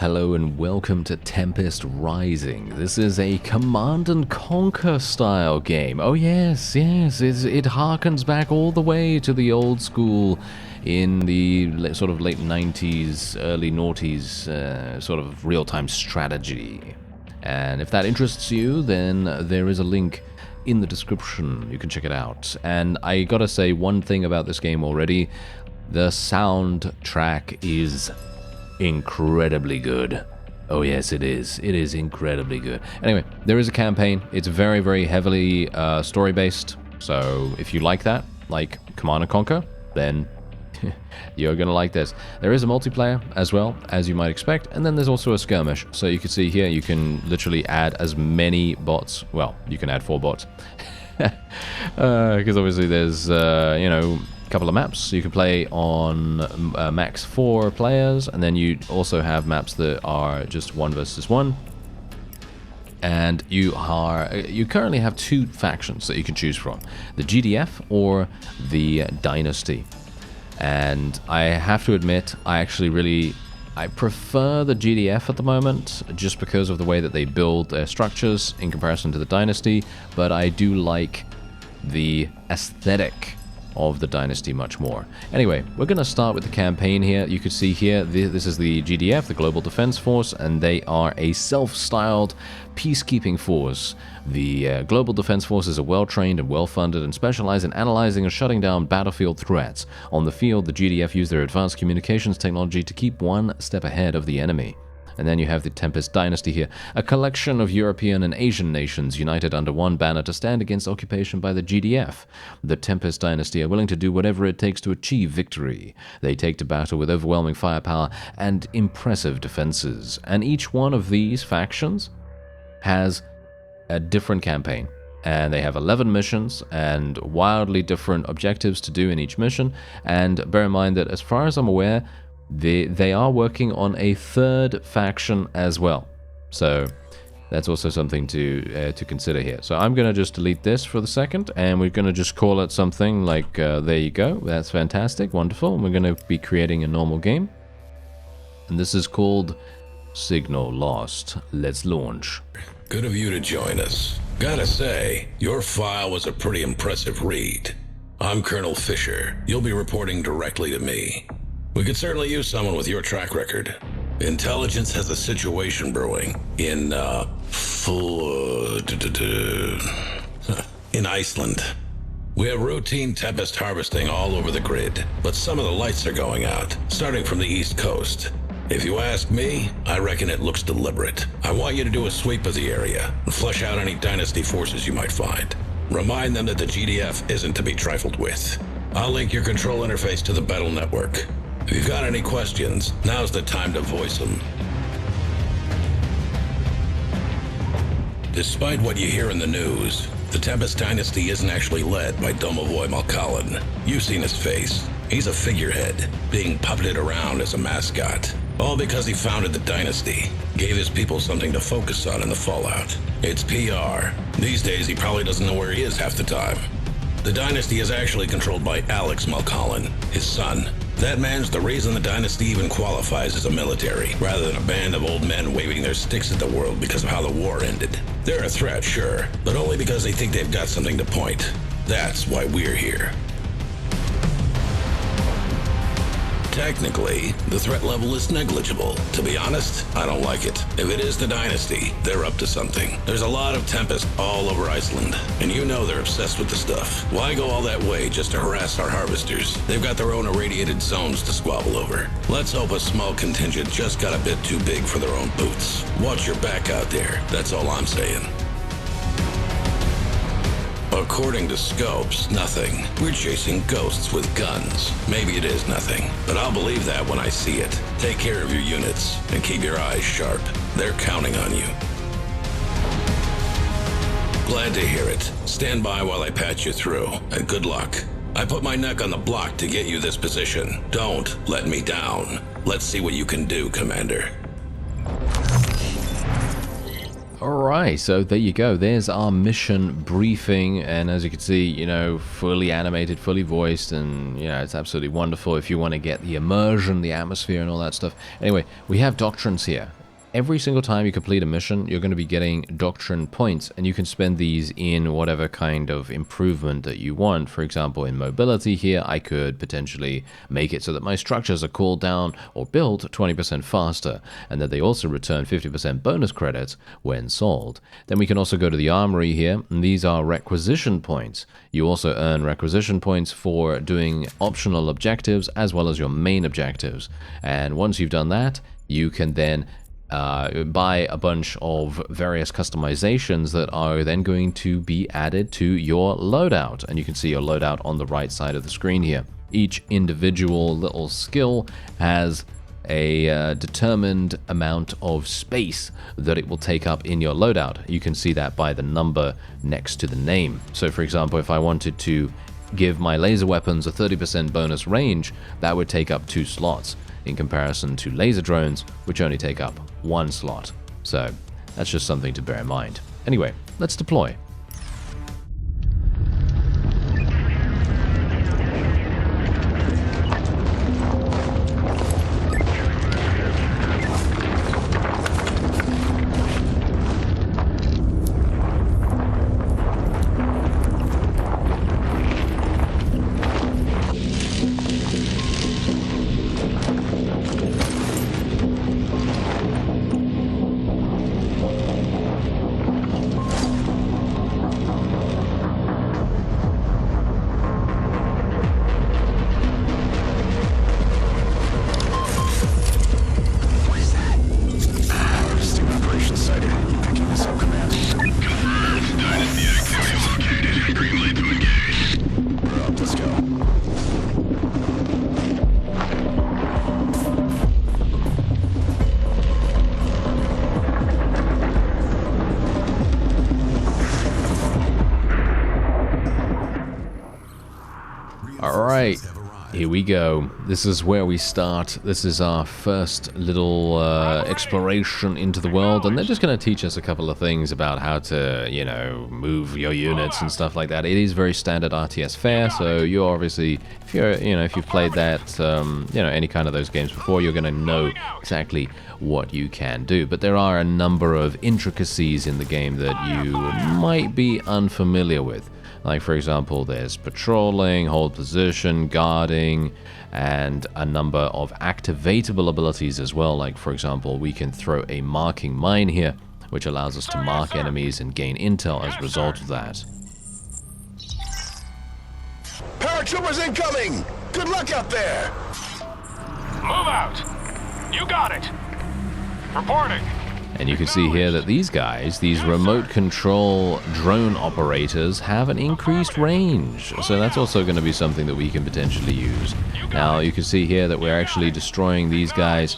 Hello and welcome to Tempest Rising. This is a Command and Conquer style game. Oh yes, it harkens back all the way to the old school in the sort of late 90s, early noughties sort of real-time strategy. And if that interests you, then there is a link in the description. You can check it out. And I gotta say one thing about this game already. The soundtrack is incredibly good. Oh yes, it is. It is incredibly good. Anyway, there is a campaign. It's very, very heavily story-based. So if you like that, like Command & Conquer, then you're going to like this. There is a multiplayer as well, as you might expect. And then there's also a skirmish. So you can see here, you can literally add as many bots. Well, you can add 4 bots. Because obviously there's, couple of maps. You can play on max 4 players, and then you also have maps that are just 1 versus 1. And you currently have 2 factions that you can choose from: the GDF or the Dynasty. And I have to admit, I prefer the GDF at the moment, just because of the way that they build their structures in comparison to the Dynasty. But I do like the aesthetic of the Dynasty much more. Anyway, we're going to start with the campaign here. You can see here, this is the GDF, the Global Defense Force, and they are a self-styled peacekeeping force. The Global Defense Force is a well-trained and well-funded and specialized in analyzing and shutting down battlefield threats. On the field, the GDF use their advanced communications technology to keep one step ahead of the enemy. And then you have the Tempest Dynasty here, a collection of European and Asian nations united under one banner to stand against occupation by the GDF. The Tempest Dynasty are willing to do whatever it takes to achieve victory. They take to battle with overwhelming firepower and impressive defenses. And each one of these factions has a different campaign. And they have 11 missions and wildly different objectives to do in each mission. And bear in mind that, as far as I'm aware, they are working on a 3rd faction as well. So that's also something to consider here. So I'm going to just delete this for the second, and we're going to just call it something like, there you go. That's fantastic, wonderful. And we're going to be creating a normal game. And this is called Signal Lost. Let's launch. Good of you to join us. Gotta say, your file was a pretty impressive read. I'm Colonel Fisher. You'll be reporting directly to me. We could certainly use someone with your track record. Intelligence has a situation brewing in Iceland. We have routine Tempest harvesting all over the grid, but some of the lights are going out, starting from the east coast. If you ask me, I reckon it looks deliberate. I want you to do a sweep of the area and flush out any Dynasty forces you might find. Remind them that the GDF isn't to be trifled with. I'll link your control interface to the battle network. If you've got any questions, now's the time to voice them. Despite what you hear in the news, the Tempest Dynasty isn't actually led by Domovoy Malkalin. You've seen his face. He's a figurehead, being puppeted around as a mascot. All because he founded the Dynasty, gave his people something to focus on in the fallout. It's PR. These days, he probably doesn't know where he is half the time. The Dynasty is actually controlled by Alex Malkalin, his son. That man's the reason the Dynasty even qualifies as a military, rather than a band of old men waving their sticks at the world because of how the war ended. They're a threat, sure, but only because they think they've got something to point. That's why we're here. Technically, the threat level is negligible. To be honest, I don't like it. If it is the Dynasty, they're up to something. There's a lot of Tempest all over Iceland, and you know they're obsessed with the stuff. Why go all that way just to harass our harvesters? They've got their own irradiated zones to squabble over. Let's hope a small contingent just got a bit too big for their own boots. Watch your back out there, that's all I'm saying. According to Scopes, nothing. We're chasing ghosts with guns. Maybe it is nothing, but I'll believe that when I see it. Take care of your units, and keep your eyes sharp. They're counting on you. Glad to hear it. Stand by while I patch you through, and good luck. I put my neck on the block to get you this position. Don't let me down. Let's see what you can do, Commander. Alright, so there you go. There's our mission briefing, and as you can see, you know, fully animated, fully voiced, and, you know, it's absolutely wonderful if you want to get the immersion, the atmosphere, and all that stuff. Anyway, we have doctrines here. Every single time you complete a mission, you're going to be getting doctrine points, and you can spend these in whatever kind of improvement that you want. For example, in mobility here, I could potentially make it so that my structures are cooled down or built 20% faster, and that they also return 50% bonus credits when sold. Then we can also go to the armory here, and these are requisition points. You also earn requisition points for doing optional objectives as well as your main objectives. And once you've done that, you can then buy a bunch of various customizations that are then going to be added to your loadout. And you can see your loadout on the right side of the screen here. Each individual little skill has a determined amount of space that it will take up in your loadout. You can see that by the number next to the name. So for example, if I wanted to give my laser weapons a 30% bonus range, that would take up 2 slots, in comparison to laser drones, which only take up 1 slot. So that's just something to bear in mind. Anyway, let's deploy. Alright, here we go. This is where we start. This is our first little exploration into the world, and they're just going to teach us a couple of things about how to, you know, move your units and stuff like that. It is very standard RTS fare, so you're obviously, if you're, you know, if you've played that, you know, any kind of those games before, you're going to know exactly what you can do. But there are a number of intricacies in the game that you might be unfamiliar with. Like, for example, there's patrolling, hold position, guarding, and a number of activatable abilities as well. Like, for example, we can throw a marking mine here, which allows us to mark enemies and gain intel as a result of that. Paratroopers incoming! Good luck out there! Move out! You got it! Reporting! And you can see here that these guys, these remote control drone operators, have an increased range. So that's also going to be something that we can potentially use. Now you can see here that we're actually destroying these guys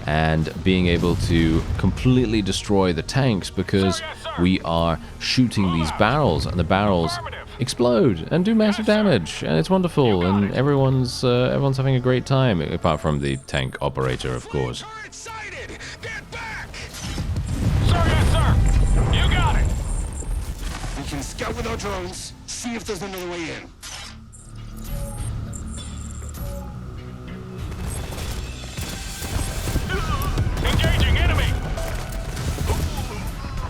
and being able to completely destroy the tanks because we are shooting these barrels, and the barrels explode and do massive damage, and it's wonderful, and everyone's having a great time, apart from the tank operator, of course. We can scout with our drones, see if there's another way in. Engaging enemy!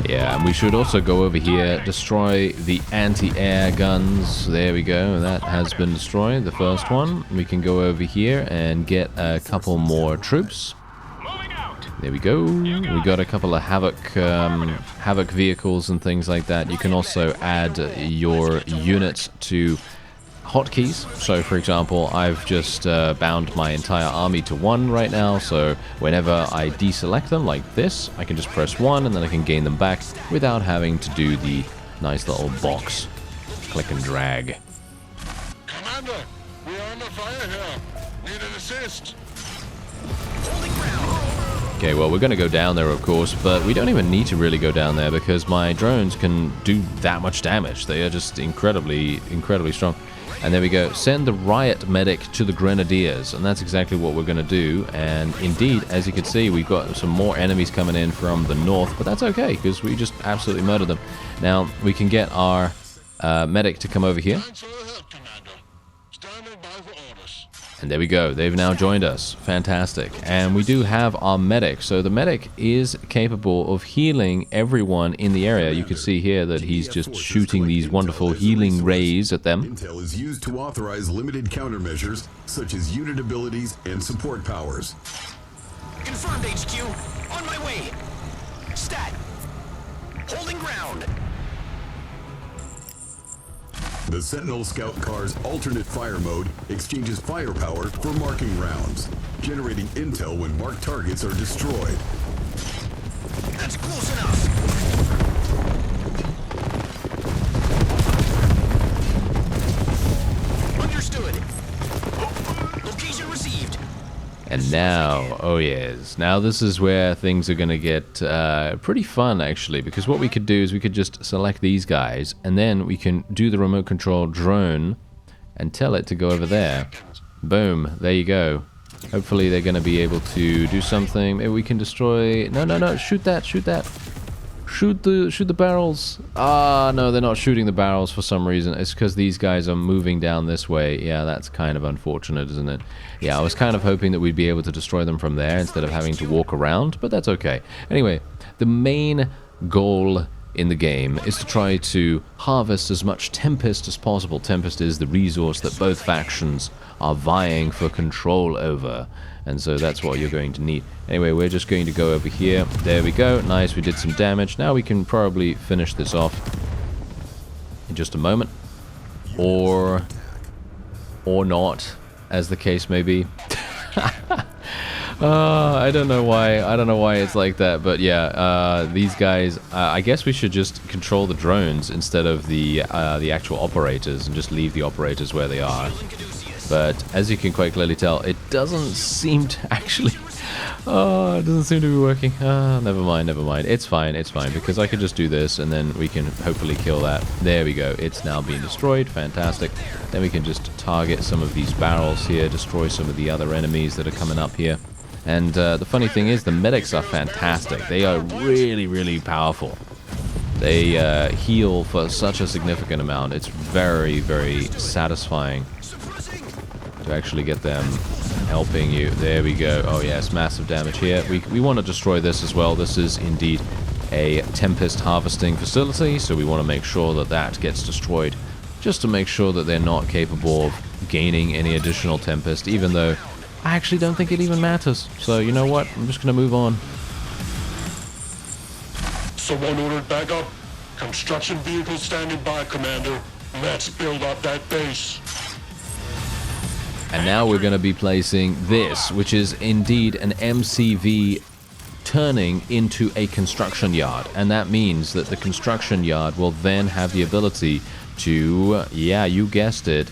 Yeah, and we should also go over here, destroy the anti-air guns. There we go, that has been destroyed, the first one. We can go over here and get a couple more troops. There we go. We got a couple of Havoc vehicles and things like that. You can also add your units to hotkeys. So, for example, I've just bound my entire army to 1 right now. So, whenever I deselect them like this, I can just press 1 and then I can gain them back without having to do the nice little box click and drag. Commander, we are under fire here. Need an assist. Okay, well, we're going to go down there, of course, but we don't even need to really go down there because my drones can do that much damage. They are just incredibly strong. And there we go. Send the riot medic to the grenadiers. And that's exactly what we're going to do. And indeed, as you can see, we've got some more enemies coming in from the north. But that's okay, because we just absolutely murdered them. Now, we can get our medic to come over here. Thanks for the help, Commander. Standing by for orders. And there we go. They've now joined us. Fantastic. And we do have our medic. So the medic is capable of healing everyone in the area. You can see here that he's just shooting these wonderful healing rays at them. Intel is used to authorize limited countermeasures, such as unit abilities and support powers. Confirmed, HQ. On my way. Stat. Holding ground. The Sentinel Scout car's alternate fire mode exchanges firepower for marking rounds, generating intel when marked targets are destroyed. That's close enough. Understood. Location received. And now, oh yes, now this is where things are going to get pretty fun actually, because what we could do is we could just select these guys and then we can do the remote control drone and tell it to go over there. Boom, there you go. Hopefully they're going to be able to do something. Maybe we can destroy... No, shoot that, shoot that. Shoot the barrels. Ah, no, they're not shooting the barrels for some reason. It's because these guys are moving down this way. Yeah, that's kind of unfortunate, isn't it? Yeah, I was kind of hoping that we'd be able to destroy them from there instead of having to walk around, but that's okay. Anyway, the main goal in the game is to try to harvest as much Tempest as possible. Tempest is the resource that both factions are vying for control over. And so that's what you're going to need. Anyway, we're just going to go over here. There we go. Nice, we did some damage. Now we can probably finish this off in just a moment. Or not, as the case may be. I don't know why. I don't know why it's like that. But yeah, these guys, I guess we should just control the drones instead of the actual operators and just leave the operators where they are. But as you can quite clearly tell, it doesn't seem to actually... Oh, it doesn't seem to be working. Never mind, never mind. It's fine, because I could just do this, and then we can hopefully kill that. There we go. It's now being destroyed. Fantastic. Then we can just target some of these barrels here, destroy some of the other enemies that are coming up here. And the funny thing is, the medics are fantastic. They are really, really powerful. They heal for such a significant amount. It's very, very satisfying to actually get them helping you. There we go. Oh yes, massive damage here. We want to destroy this as well. This is indeed a Tempest harvesting facility, so we want to make sure that that gets destroyed, just to make sure that they're not capable of gaining any additional Tempest, even though I actually don't think it even matters. So you know what? I'm just going to move on. Someone ordered backup. Construction vehicle standing by, Commander. Let's build up that base. And now we're going to be placing this, which is indeed an MCV turning into a construction yard. And that means that the construction yard will then have the ability to, yeah, you guessed it,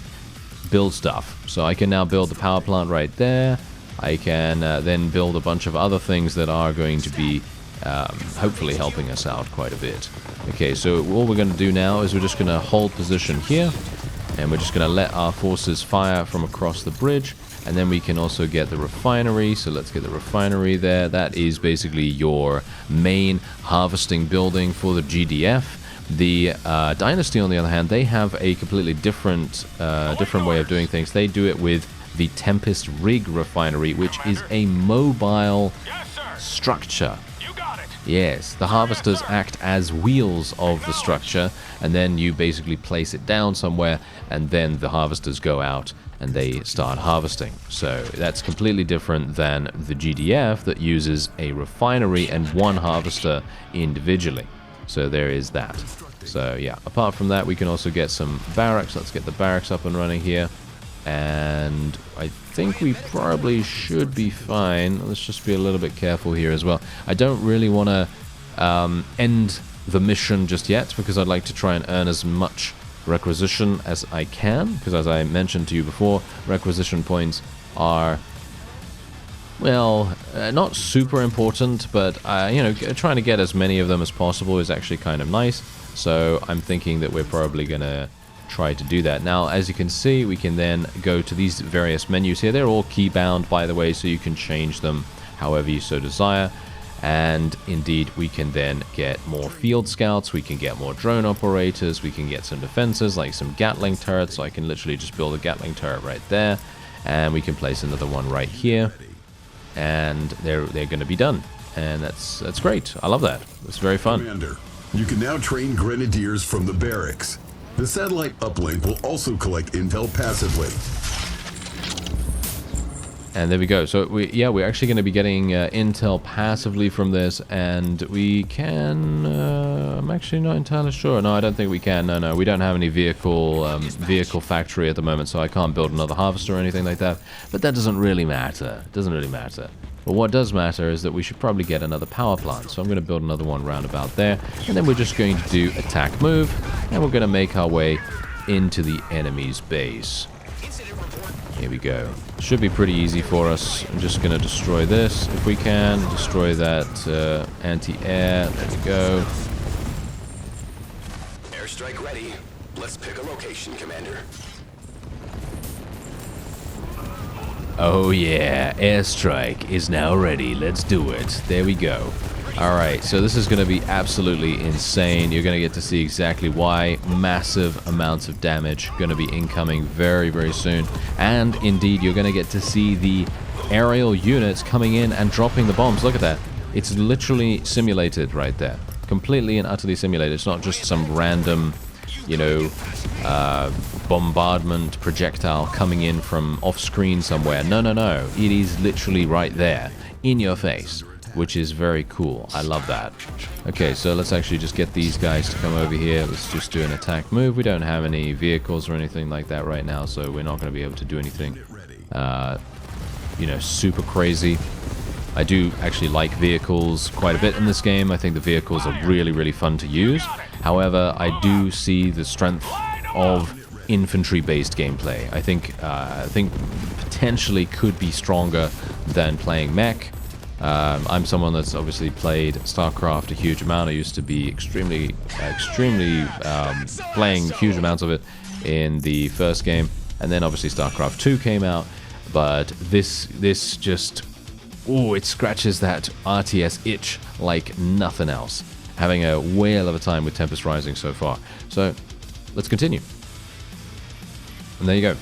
build stuff. So I can now build the power plant right there. I can then build a bunch of other things that are going to be hopefully helping us out quite a bit. Okay, so all we're going to do now is we're just going to hold position here. And we're just going to let our forces fire from across the bridge. And then we can also get the refinery. So let's get the refinery there. That is basically your main harvesting building for the GDF. The Dynasty, on the other hand, they have a completely different way of doing things. They do it with the Tempest Rig refinery, which is a mobile structure. Yes, the harvesters act as wheels of the structure, and then you basically place it down somewhere, and then the harvesters go out and they start harvesting. So that's completely different than the GDF that uses a refinery and one harvester individually. So there is that. So yeah, apart from that, we can also get some barracks. Let's get the barracks up and running here. And I think we probably should be fine. Let's just be a little bit careful here as well. I don't really want to end the mission just yet, because I'd like to try and earn as much requisition as I can, because as I mentioned to you before, requisition points are, well, not super important, but you know, trying to get as many of them as possible is actually kind of nice. So I'm thinking that we're probably gonna try to do that. Now, as you can see, we can then go to these various menus here. They're all key bound, by the way, so you can change them however you so desire. And indeed, we can then get more field scouts, we can get more drone operators, we can get some defenses like some Gatling turrets. So I can literally just build a Gatling turret right there, and we can place another one right here, and they're going to be done. And that's great. I love that. It's very fun. Commander, you can now train grenadiers from the barracks. The satellite uplink will also collect intel passively. And there we go. So we're actually going to be getting intel passively from this, and we can. I'm actually not entirely sure. No, I don't think we can. No, we don't have any vehicle factory at the moment, so I can't build another harvester or anything like that. But that doesn't really matter. It doesn't really matter. But what does matter is that we should probably get another power plant. So I'm going to build another one round about there, and then we're just going to do attack move, and we're going to make our way into the enemy's base. Here we go. Should be pretty easy for us. I'm just going to destroy this if we can. Destroy that anti-air. There we go. Airstrike ready. Let's pick a location, Commander. Oh yeah, airstrike is now ready. Let's do it. There we go. Alright, so this is going to be absolutely insane. You're going to get to see exactly why. Massive amounts of damage going to be incoming very, very soon. And indeed, you're going to get to see the aerial units coming in and dropping the bombs. Look at that. It's literally simulated right there. Completely and utterly simulated. It's not just some random, you know, bombardment projectile coming in from off-screen somewhere. No. It is literally right there in your face, which is very cool. I love that. Okay, so let's actually just get these guys to come over here. Let's just do an attack move. We don't have any vehicles or anything like that right now, so we're not going to be able to do anything, you know, super crazy. I do actually like vehicles quite a bit in this game. I think the vehicles are really, really fun to use. However, I do see the strength of infantry-based gameplay. I think potentially could be stronger than playing mech. I'm someone that's obviously played StarCraft a huge amount. I used to be extremely playing huge amounts of it in the first game, and then obviously StarCraft 2 came out. But this just, it scratches that RTS itch like nothing else. Having a whale of a time with Tempest Rising so far. So let's continue. And there you go.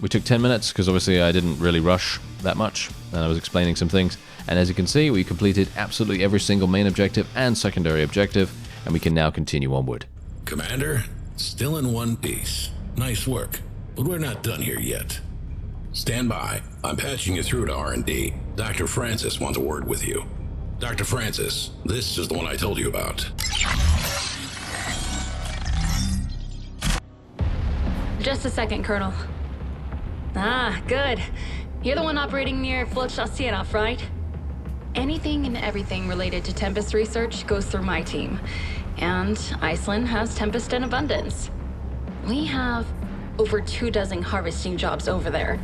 We took 10 minutes because obviously I didn't really rush that much, and I was explaining some things. And as you can see, we completed absolutely every single main objective and secondary objective, and we can now continue onward. Commander, still in one piece. Nice work, but we're not done here yet. Stand by. I'm patching you through to R&D. Dr. Francis wants a word with you. Dr. Francis, this is the one I told you about. Just a second, Colonel. Ah, good. You're the one operating near Flotchasierov, right? Anything and everything related to Tempest research goes through my team. And Iceland has Tempest in abundance. We have over 24 harvesting jobs over there.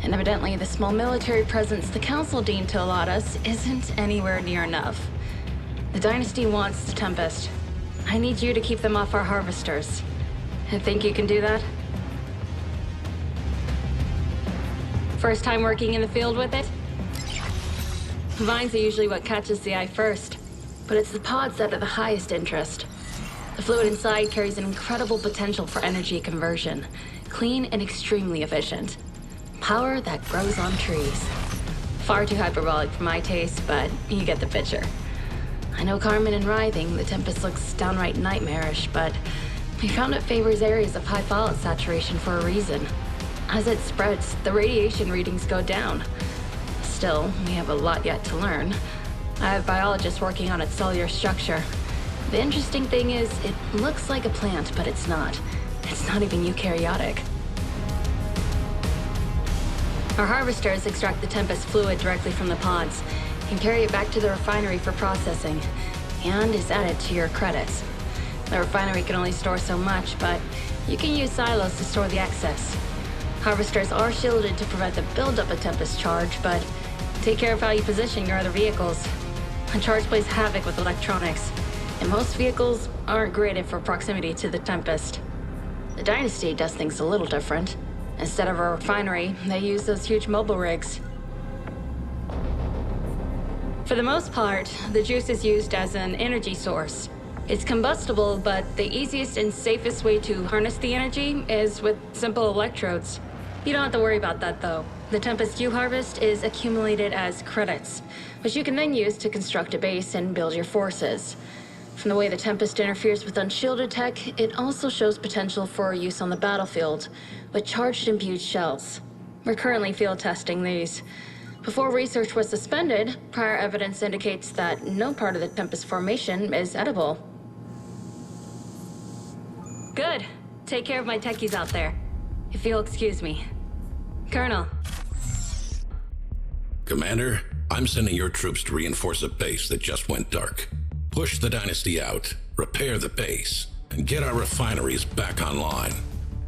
And evidently the small military presence the Council deemed to allot us isn't anywhere near enough. The Dynasty wants the Tempest. I need you to keep them off our harvesters. I think you can do that? First time working in the field with it? Vines are usually what catches the eye first, but it's the pods that are the highest interest. The fluid inside carries an incredible potential for energy conversion, clean and extremely efficient. Power that grows on trees. Far too hyperbolic for my taste, but you get the picture. I know Carmen and Writhing, the Tempest looks downright nightmarish, but we found it favors areas of high fallout saturation for a reason. As it spreads, the radiation readings go down. Still, we have a lot yet to learn. I have biologists working on its cellular structure. The interesting thing is, it looks like a plant, but it's not. It's not even eukaryotic. Our harvesters extract the Tempest fluid directly from the pods and carry it back to the refinery for processing, and is added to your credits. The refinery can only store so much, but you can use silos to store the excess. Harvesters are shielded to prevent the buildup of Tempest charge, but take care of how you position your other vehicles. A charge plays havoc with electronics, and most vehicles aren't graded for proximity to the Tempest. The Dynasty does things a little different. Instead of a refinery, they use those huge mobile rigs. For the most part, the juice is used as an energy source. It's combustible, but the easiest and safest way to harness the energy is with simple electrodes. You don't have to worry about that, though. The Tempest you harvest is accumulated as credits, which you can then use to construct a base and build your forces. From the way the Tempest interferes with unshielded tech, it also shows potential for use on the battlefield, with charged imbued shells. We're currently field testing these. Before research was suspended, prior evidence indicates that no part of the Tempest formation is edible. Good. Take care of my techies out there. If you'll excuse me. Colonel. Commander, I'm sending your troops to reinforce a base that just went dark. Push the Dynasty out, repair the base, and get our refineries back online.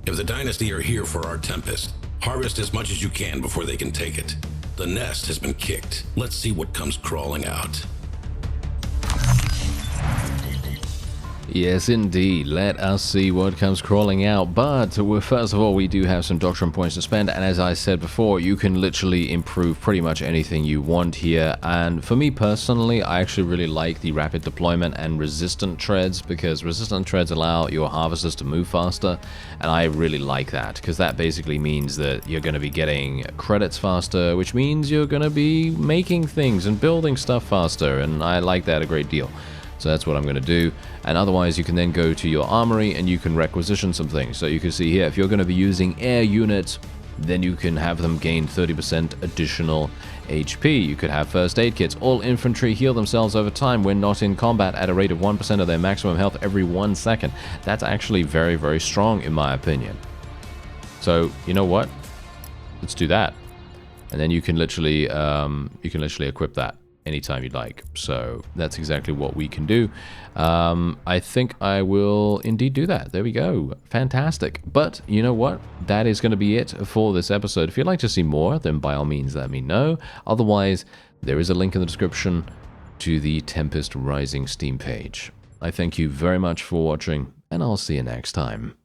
If the Dynasty are here for our Tempest, harvest as much as you can before they can take it. The nest has been kicked. Let's see what comes crawling out. Yes, indeed. Let us see what comes crawling out. But first of all, we do have some doctrine points to spend. And as I said before, you can literally improve pretty much anything you want here. And for me personally, I actually really like the rapid deployment and resistant treads, because resistant treads allow your harvesters to move faster. And I really like that, because that basically means that you're going to be getting credits faster, which means you're going to be making things and building stuff faster. And I like that a great deal. So that's what I'm going to do. And otherwise, you can then go to your armory and you can requisition some things. So you can see here, if you're going to be using air units, then you can have them gain 30% additional HP. You could have first aid kits. All infantry heal themselves over time when not in combat at a rate of 1% of their maximum health every 1 second. That's actually very, very strong in my opinion. So, you know what? Let's do that. And then you can literally equip that anytime you'd like. So that's exactly what we can do. I think I will indeed do that. There we go. Fantastic. But you know what? That is going to be it for this episode. If you'd like to see more, then by all means let me know. Otherwise, there is a link in the description to the Tempest Rising Steam page. I thank you very much for watching, and I'll see you next time.